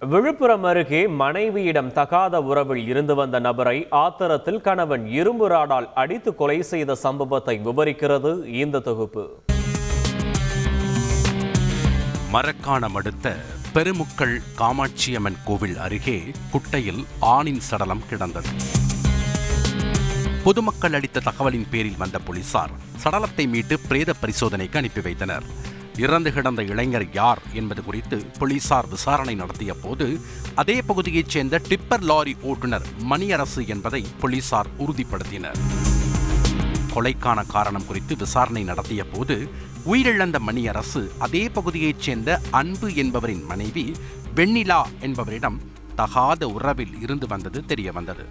விழுப்புரம் அருகே மனைவியிடம் தகாத உறவில் இருந்து வந்த நபரை ஆத்திரத்தில் கணவன் இரும்பு ராடால் அடித்து கொலை செய்த சம்பவத்தை விவரிக்கிறது இந்த தொகுப்பு. மரக்காணம் அடுத்த பெருமுக்கள் காமாட்சியம்மன் கோவில் அருகே குட்டையில் ஆணின் சடலம் கிடந்தது. பொதுமக்கள் அளித்த தகவலின் பேரில் வந்த போலீசார் சடலத்தை மீட்டு பிரேத பரிசோதனைக்கு அனுப்பி வைத்தனர். இறந்து கிடந்த இளைஞர் யார் என்பது குறித்து போலீசார் விசாரணை நடத்திய போது அதே பகுதியைச் சேர்ந்த டிப்பர் லாரி ஓட்டுநர் மணியரசு என்பதை போலீசார் உறுதிப்படுத்தினர். கொலைக்கான காரணம் குறித்து விசாரணை நடத்திய போது உயிரிழந்த மணியரசு அதே பகுதியைச் சேர்ந்த அன்பு என்பவரின் மனைவி வெண்ணிலா என்பவரிடம் தகாத உறவில் இருந்து வந்தது தெரிய வந்தது.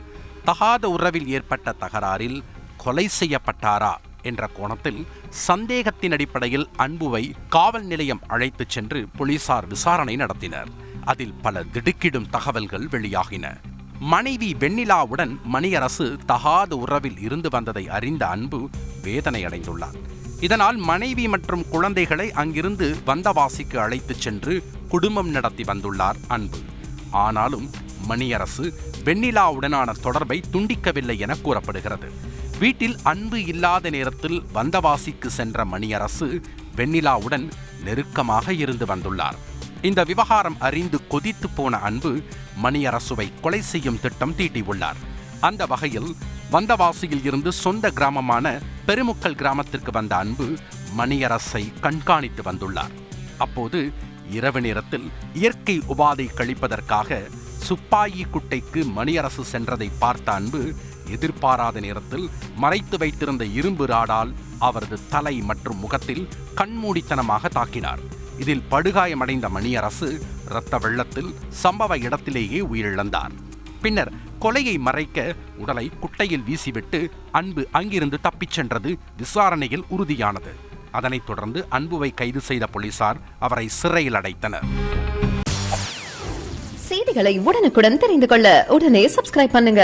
தகாத உறவில் ஏற்பட்ட தகராறில் கொலை செய்யப்பட்டாரா என்ற கோணத்தில் சந்தேகத்தின் அடிப்படையில் அன்புவை காவல் நிலையம் அழைத்துச் சென்று போலீசார் விசாரணை நடத்தினர். அதில் பல திடுக்கிடும் தகவல்கள் வெளியாகின. மனைவி வெண்ணிலாவுடன் மணியரசு தகாத உறவில் இருந்து வந்ததை அறிந்த அன்பு வேதனை அடைந்துள்ளார். இதனால் மனைவி மற்றும் குழந்தைகளை அங்கிருந்து வந்தவாசிக்கு அழைத்துச் சென்று குடும்பம் நடத்தி வந்துள்ளார் அன்பு. ஆனாலும் மணியரசு வெண்ணிலாவுடனான தொடர்பை துண்டிக்கவில்லை என கூறப்படுகிறது. வீட்டில் அன்பு இல்லாத நேரத்தில் வந்தவாசிக்கு சென்ற மணியரசு வெண்ணிலாவுடன் நெருக்கமாக இருந்து வந்துள்ளார். இந்த விவகாரம் அறிந்து கொதித்து போன அன்பு மணியரசுவை கொலை செய்யும் திட்டம் தீட்டியுள்ளார். அந்த வகையில் வந்தவாசியில் இருந்து சொந்த கிராமமான பெருமுக்கல் கிராமத்திற்கு வந்த அன்பு மணியரசை கண்காணித்து வந்துள்ளார். அப்போது இரவு நேரத்தில் இயற்கை உபாதை கழிப்பதற்காக சுப்பாயி குட்டைக்கு மணியரசு சென்றதை பார்த்த அன்பு எதிர்பாராத நேரத்தில் மறைத்து வைத்திருந்த இரும்பு ராடால் அவரது தலை மற்றும் முகத்தில் கண்மூடித்தனமாக தாக்கினார். இதில் படுகாயமடைந்த மணியரசு இரத்த வெள்ளத்தில் சம்பவ இடத்திலேயே உயிரிழந்தார். பின்னர் கொலையை மறைக்க உடலை குட்டையில் வீசிவிட்டு அன்பு அங்கிருந்து தப்பிச் சென்றது விசாரணையில் உறுதியானது. அதனைத் தொடர்ந்து அன்புவை கைது செய்த போலீசார் அவரை சிறையில் அடைத்தனர். செய்திகளை உடனுக்குடன் தெரிந்து கொள்ள உடனே சப்ஸ்கிரைப் பண்ணுங்க.